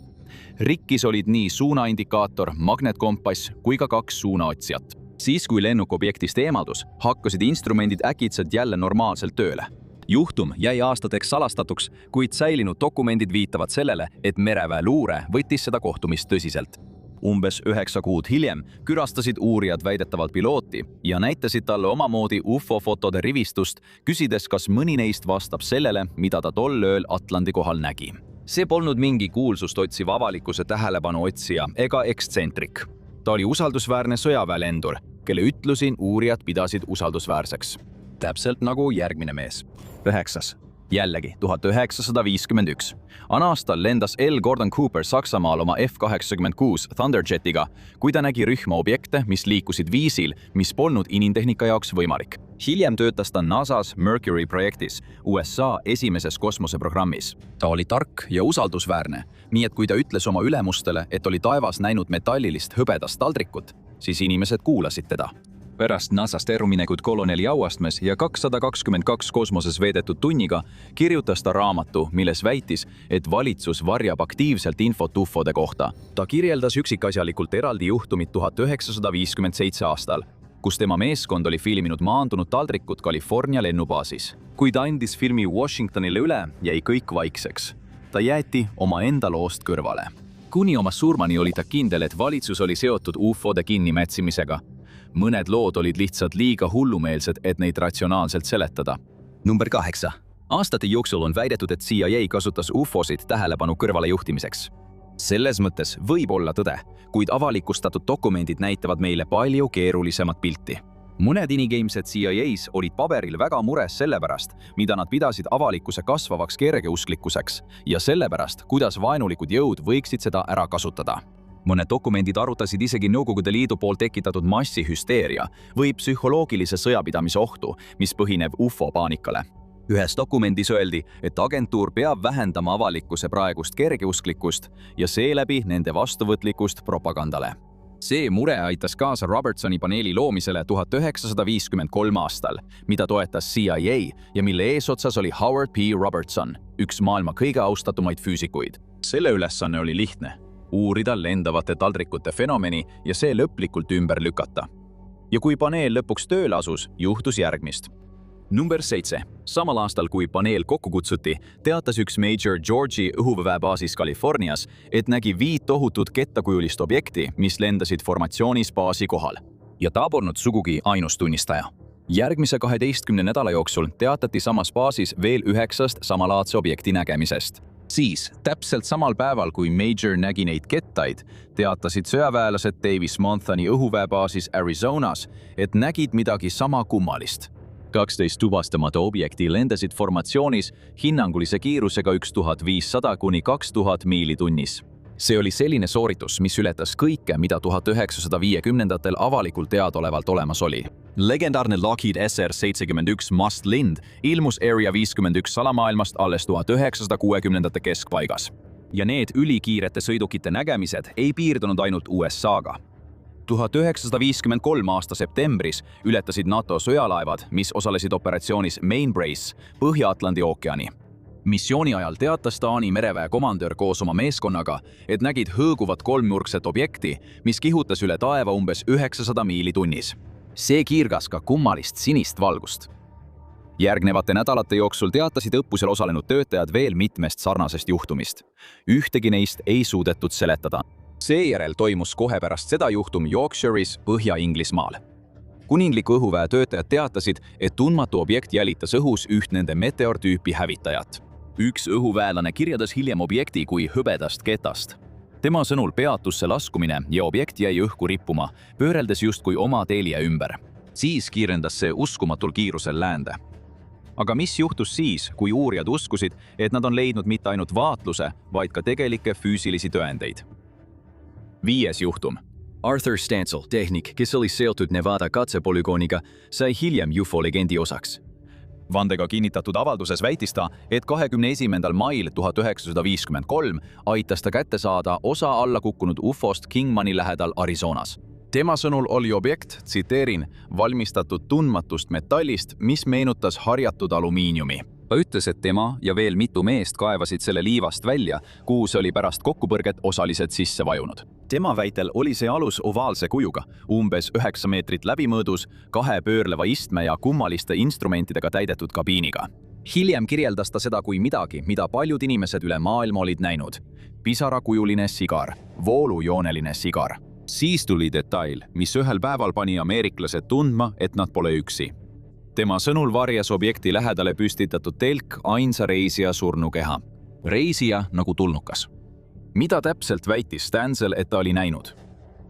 Rikkis olid nii suunaindikaator, magnetkompass kui ka 2 suunaotsijat. Siis, kui lennuk objektist eemaldus, hakkasid instrumendid äkitselt jälle normaalselt tööle. Juhtum jäi aastateks salastatuks, kuid säilinud dokumendid viitavad sellele, et mereväe luure võttis seda kohtumist tõsiselt. Umbes 9 kuud hiljem kürastasid uurijad väidetavalt pilooti ja näitasid talle omamoodi UFO-fotode rivistust, küsides, kas mõni neist vastab sellele, mida ta tol ööl Atlandi kohal nägi. See polnud mingi kuulsust otsiv avalikkuse tähelepanu otsija ega ekstsentric. Ta oli usaldusväärne sõjaväelendur, kelle ütlusi uurijad pidasid usaldusväärseks. Täpselt nagu järgmine mees. 9. Jällegi 1951. Aastal lendas L. Gordon Cooper Saksamaal oma F-86 Thunderjetiga, kui ta nägi rühma objekte, mis liikusid viisil, mis polnud inimtehnika jaoks võimalik. Hiljem töötas ta NASA's Mercury projektis, USA esimeses kosmoseprogrammis. Ta oli tark ja usaldusväärne, nii et kui ta ütles oma ülemustele, et oli taevas näinud metallilist hõbedast taldrikut, siis inimesed kuulasid teda. Pärast NASA'st eruminekut koloneli auastmes ja 222 kosmoses veedetud tunniga kirjutas ta raamatu, milles väitis, et valitsus varjab aktiivselt infot UFOde kohta. Ta kirjeldas üksikasjalikult eraldi juhtumit 1957 aastal, kus tema meeskond oli filminud maandunud taldrikut California lennubaasis. Kui ta andis filmi Washingtonile üle, jäi kõik vaikseks. Ta jäeti oma enda loost kõrvale. Kuni oma surmani oli ta kindel, et valitsus oli seotud UFOde kinnimätsimisega. Mõned lood olid lihtsalt liiga hullumeelsed, et neid ratsionaalselt seletada. Number 8. Aastate jooksul on väidetud, et CIA kasutas UFOsid tähelepanu kõrvale juhtimiseks. Selles mõttes võib olla tõde, kuid avalikustatud dokumendid näitavad meile palju keerulisemat pilti. Mõned inimesed CIA's olid paberil väga mures sellepärast, mida nad pidasid avalikkuse kasvavaks kergeusklikkuseks ja sellepärast, kuidas vaenulikud jõud võiksid seda ära kasutada. Mõned dokumendid arutasid isegi Nõukogude Liidu poolt tekitatud massihüsteeria või psühholoogilise sõjapidamise ohtu, mis põhineb UFO-paanikale. ühes dokumendis öeldi, et agentuur peab vähendama avalikkuse praegust kergeusklikkust ja seeläbi nende vastuvõtlikkust propagandale. See mure aitas kaasa Robertsoni paneeli loomisele 1953 aastal, mida toetas CIA ja mille eesotsas oli Howard P. Robertson, üks maailma kõige austatumaid füüsikuid. Selle ülesanne oli lihtne: uurida lendavate taldrikute fenomeni ja see lõplikult ümber lükata. Ja kui paneel lõpuks tööle asus, juhtus järgmist. Number 7. Samal aastal, kui paneel kokku kutsuti, teatas üks Major George'i õhuväebaasis Californias, et nägi 5 tohutut kettakujulist objekti, mis lendasid formatsioonis baasi kohal. Ja ta polnud sugugi ainus tunnistaja. Järgmise 12 nädala jooksul teatati samas baasis veel 9 samalaadse objekti nägemisest. Siis, täpselt samal päeval, kui Major nägi neid kettaid, teatasid sõjaväelased Davis Monthoni õhuväebaasis Arizonas, et nägid midagi sama kummalist. 12 tuvastamata objekti lendasid formatsioonis hinnangulise kiirusega 1500 kuni 2000 miili tunnis. See oli selline sooritus, mis ületas kõike, mida 1950-ndatel avalikult teadaolevalt olemas oli. Legendaarne Lockheed SR-71 Must Lind ilmus Area 51 salamaailmast alles 1960-ndate keskpaigas. Ja need ülikiirete sõidukite nägemised ei piirdunud ainult USA-ga. 1953 aasta septembris ületasid NATO sõjalaevad, mis osalesid operatsioonis Mainbrace Põhja-Atlandi ookeani. Missiooni ajal teatas Taani mereväe komandör koos oma meeskonnaga, et nägid hõõguvat kolmnurkset objekti, mis kihutas üle taeva umbes 900 miili tunnis. See kiirgas ka kummalist sinist valgust. Järgnevate nädalate jooksul teatasid õppusel osalenud töötajad veel mitmest sarnasest juhtumist. Ühtegi neist ei suudetud seletada. Seejärel toimus kohe pärast seda juhtum Yorkshire'is Põhja-Inglismaal. Kuningliku õhuväe töötajad teatasid, et tundmatu objekt jälitas õhus üht nende meteortüüpi hävitajat. Üks õhuväelane kirjeldas hiljem objekti kui hõbedast ketast. Tema sõnul peatus see laskumine ja objekt jäi õhku rippuma, pööreldes justkui oma telje ümber. Siis kiirendas see uskumatul kiirusel läände. Aga mis juhtus siis, kui uurijad uskusid, et nad on leidnud mitte ainult vaatluse, vaid ka tegelikke füüsilisi tõendeid? 5. juhtum. Arthur Stancil, tehnik, kes oli seotud Nevada katsepolügooniga, sai hiljem UFO-legendi osaks. Vandega kinnitatud avalduses väitis ta, et 21. mail 1953 aitas ta kätte saada osa alla kukkunud UFO-st Kingmani lähedal Arizonas. Tema sõnul oli objekt, tsiteerin, valmistatud tundmatust metallist, mis meenutas harjatud alumiiniumi. Ta ütles, et tema ja veel mitu meest kaevasid selle liivast välja, kuhu see oli pärast kokkupõrget osaliselt sisse vajunud. Tema väitel oli see alus ovaalse kujuga, umbes 9 meetrit läbimõõdus, 2 pöörleva istme ja kummaliste instrumentidega täidetud kabiiniga. Hiljem kirjeldas ta seda kui midagi, mida paljud inimesed üle maailma olid näinud. Pisarakujuline sigar, voolujooneline sigar. Siis tuli detail, mis ühel päeval pani ameeriklased tundma, et nad pole üksi. Tema sõnul varjas objekti lähedale püstitatud telk ainsa reisija surnukeha. Reisija nagu tulnukas. Mida täpselt väitis Stancil, et ta oli näinud?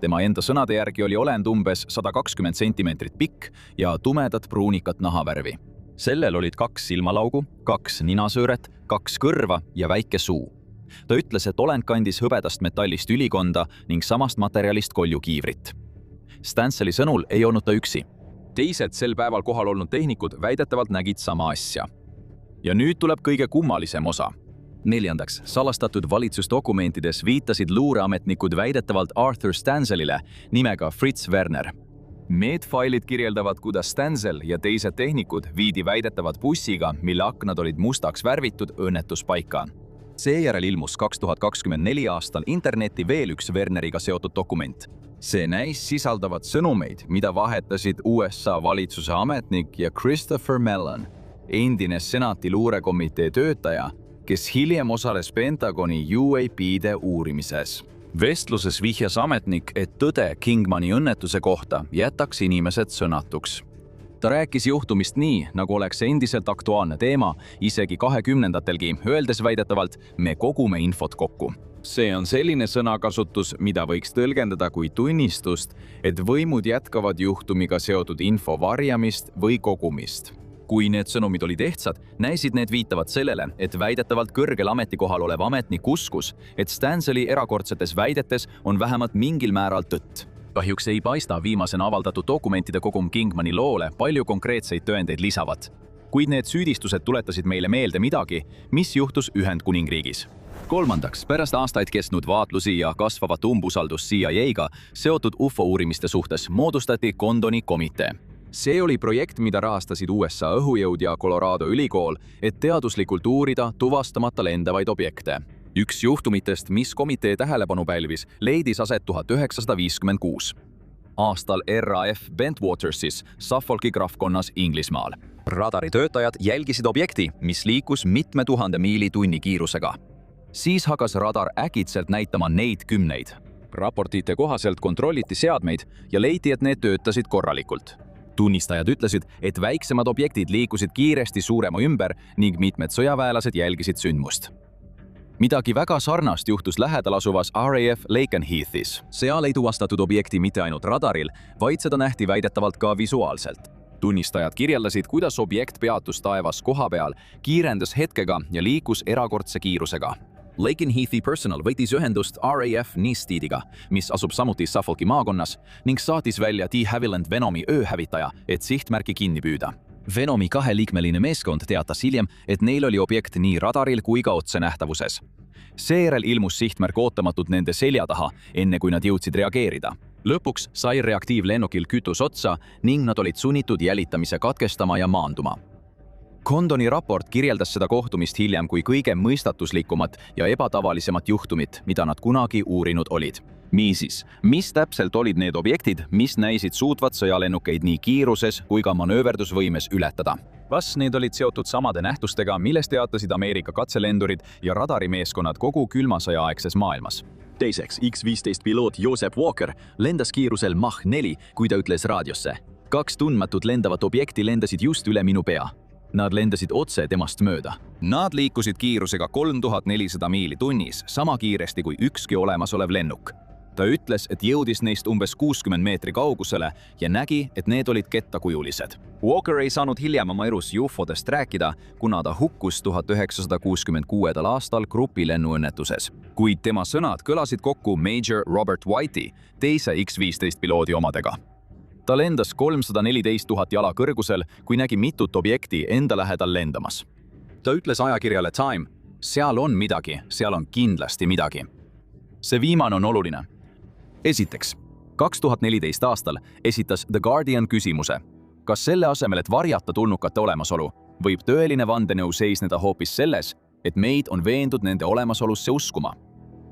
Tema enda sõnade järgi oli olend umbes 120 centimeetrit pikk ja tumedat pruunikat nahavärvi. Sellel olid 2 silmalaugu, 2 ninasööret, 2 kõrva ja väike suu. Ta ütles, et olend kandis hõbedast metallist ülikonda ning samast materjalist koljukiivrit. Stancili sõnul ei olnud ta üksi. Teised sel päeval kohal olnud tehnikud väidetavalt nägid sama asja. Ja nüüd tuleb kõige kummalisem osa. 4. Salastatud valitsusdokumentides viitasid luureametnikud väidetavalt Arthur Stancilile nimega Fritz Werner. Need failid kirjeldavad, kuidas Stancil ja teised tehnikud viidi väidetavat bussiga, mille aknad olid mustaks värvitud õnnetuspaika. Seejärel ilmus 2024 aastal internetti veel üks Werneriga seotud dokument. See näis sisaldavat sõnumeid, mida vahetasid USA valitsuse ametnik ja Christopher Mellon, endine senati luurekomitee töötaja, kes hiljem osales Pentagoni UAP-de uurimises. Vestluses vihjas ametnik, et tõde Kingmani õnnetuse kohta jätaks inimesed sõnatuks. Ta rääkis juhtumist nii, nagu oleks endiselt aktuaalne teema, isegi 20-ndatelgi, öeldes väidetavalt, me kogume infot kokku. See on selline sõnakasutus, mida võiks tõlgendada kui tunnistust, et võimud jätkavad juhtumiga seotud info varjamist või kogumist. Kui need sõnumid olid ehtsad, näisid need viitavad sellele, et väidetavalt kõrgel ametikohal olev ametnik uskus, et Stancili erakordsetes väidetes on vähemalt mingil määral tõtt. Kahjuks ei paista viimasena avaldatud dokumentide kogum Kingmani loole palju konkreetseid tõendeid lisavat. kuid need süüdistused tuletasid meile meelde midagi, mis juhtus Ühendkuningriigis. Kolmandaks, pärast aastaid kestnud vaatlusi ja kasvavat umbusaldust CIA-ga seotud UFO uurimiste suhtes moodustati Condoni komitee. See oli projekt, mida rahastasid USA õhujõud ja Colorado ülikool, et teaduslikult uurida tuvastamata lendavaid objekte. Üks juhtumitest, mis komitee tähelepanu pälvis, leidis aset 1956. aastal RAF Bentwatersis, Suffolki krahvkonnas Inglismaal. Radaritöötajad jälgisid objekti, mis liikus mitme tuhande miili tunni kiirusega. Siis hakkas radar äkitselt näitama neid kümneid. Raportite kohaselt kontrolliti seadmeid ja leiti, et need töötasid korralikult. Tunnistajad ütlesid, et väiksemad objektid liikusid kiiresti suurema ümber ning mitmed sõjaväelased jälgisid sündmust. Midagi väga sarnast juhtus lähedal asuvas RAF Lakenheathis. Seal ei tuvastatud objekti mitte ainult radaril, vaid seda nähti väidetavalt ka visuaalselt. Tunnistajad kirjeldasid, kuidas objekt peatus taevas kohapeal, kiirendas hetkega ja liikus erakordse kiirusega. Lakenheathi personal võttis ühendust RAF Nistediga, mis asub samuti Suffolki maakonnas, ning saatis välja de Havilland Venomi ööhävitaja, et sihtmärki kinni püüda. Venomi kaheliikmeline meeskond teatas hiljem, et neil oli objekt nii radaril kui ka otsenähtavuses. Seejärel ilmus sihtmärk ootamatult nende selja taha, enne kui nad jõudsid reageerida. Lõpuks sai reaktiivlennukil kütus otsa ning nad olid sunnitud jälitamise katkestama ja maanduma. Condoni raport kirjeldas seda kohtumist hiljem kui kõige mõistatuslikumat ja ebatavalisemat juhtumit, mida nad kunagi uurinud olid. Niisiis, mis täpselt olid need objektid, mis näisid suutvat sõjalennukeid nii kiiruses kui ka manööverdusvõimes ületada? Kas need olid seotud samade nähtustega, millest teatasid Ameerika katselendurid ja radarimeeskonnad kogu külma sõjaaegses maailmas? Teiseks, X-15 piloot Joseph Walker lendas kiirusel Mach 4, kui ta ütles raadiosse: "Kaks tundmatut lendavat objekti lendasid just üle minu pea." Nad lendasid otse temast mööda. Nad liikusid kiirusega 3400 miili tunnis, sama kiiresti kui ükski olemasolev lennuk. Ta ütles, et jõudis neist umbes 60 meetri kaugusele ja nägi, et need olid kettakujulised. Walker ei saanud hiljem oma elus UFO-dest rääkida, kuna ta hukkus 1966. aastal grupilennuõnnetuses. Kuid tema sõnad kõlasid kokku Major Robert Whitey, teise X-15 piloodi omadega. Ta lendas 314 000 jala kõrgusel, kui nägi mitut objekti enda lähedal lendamas. Ta ütles ajakirjale Time: "Seal on midagi, seal on kindlasti midagi." See viimane on oluline. Esiteks, 2014 aastal esitas The Guardian küsimuse, kas selle asemel, et varjata tulnukate olemasolu, võib tõeline vandenõu seisneda hoopis selles, et meid on veendud nende olemasolusse uskuma.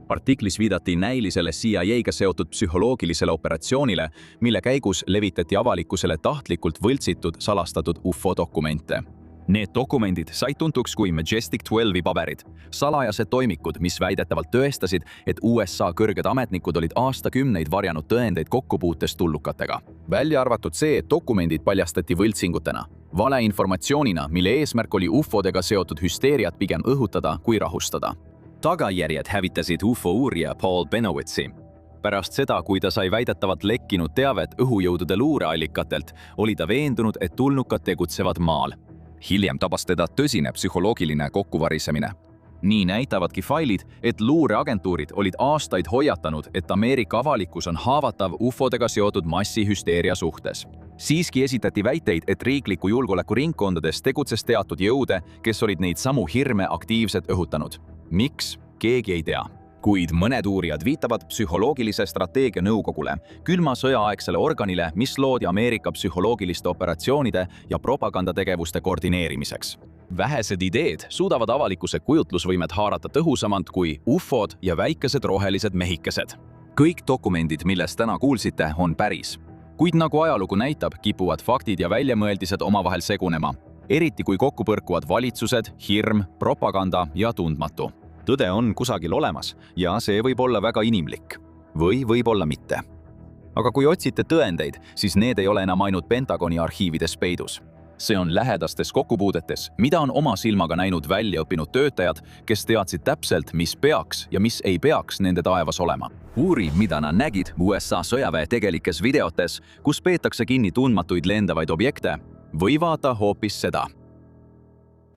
Artiklis viidati näilisele CIA-ga seotud psühholoogilisele operatsioonile, mille käigus levitati avalikkusele tahtlikult võltsitud salastatud UFO-dokumente. Need dokumendid said tuntuks kui Majestic 12 paberid, salajased toimikud, mis väidetavalt tõestasid, et USA kõrged ametnikud olid aastakümneid varjanud tõendeid kokkupuutest tulnukatega. Välja arvatud see, et dokumendid paljastati võltsingutena, valeinformatsioonina, mille eesmärk oli UFO-dega seotud hüsteeriat pigem õhutada kui rahustada. Tagajärjed hävitasid UFO-uurija Paul Benowitzi. Pärast seda, kui ta sai väidetavalt lekkinud teavet õhujõudude luureallikatelt, oli ta veendunud, et tulnukad tegutsevad maal. Hiljem tabas teda tõsine psühholoogiline kokkuvarisemine. Nii näitavadki failid, et luureagentuurid olid aastaid hoiatanud, et Ameerika avalikkus on haavatav UFO-dega seotud massihüsteeria suhtes. Siiski esitati väiteid, et riikliku julgeoleku ringkondades tegutses teatud jõude, kes olid neid samu hirme aktiivselt õhutanud. Miks? Keegi ei tea. Kuid mõned uurijad viitavad psühholoogilise strateegia nõukogule, külma sõjaaegsele organile, mis loodi Ameerika psühholoogiliste operatsioonide ja propagandategevuste koordineerimiseks. Vähesed ideed suudavad avalikkuse kujutlusvõimet haarata tõhusamalt kui UFO-d ja väikesed rohelised mehikesed. Kõik dokumendid, millest täna kuulsite, on päris. Kuid nagu ajalugu näitab, kipuvad faktid ja väljamõeldised omavahel segunema. Eriti kui kokku põrkuvad valitsused, hirm, propaganda ja tundmatu. Tõde on kusagil olemas ja see võib olla väga inimlik. Või võib olla mitte. Aga kui otsite tõendeid, siis need ei ole enam ainult Pentagoni arhiivides peidus. See on lähedastes kokkupuudetes, mida on oma silmaga näinud väljaõppinud töötajad, kes teadsid täpselt, mis peaks ja mis ei peaks nende taevas olema. Uuri, mida nad nägid USA sõjaväe tegelikes videotes, kus peetakse kinni tundmatuid lendavaid objekte, või vaata hoopis seda.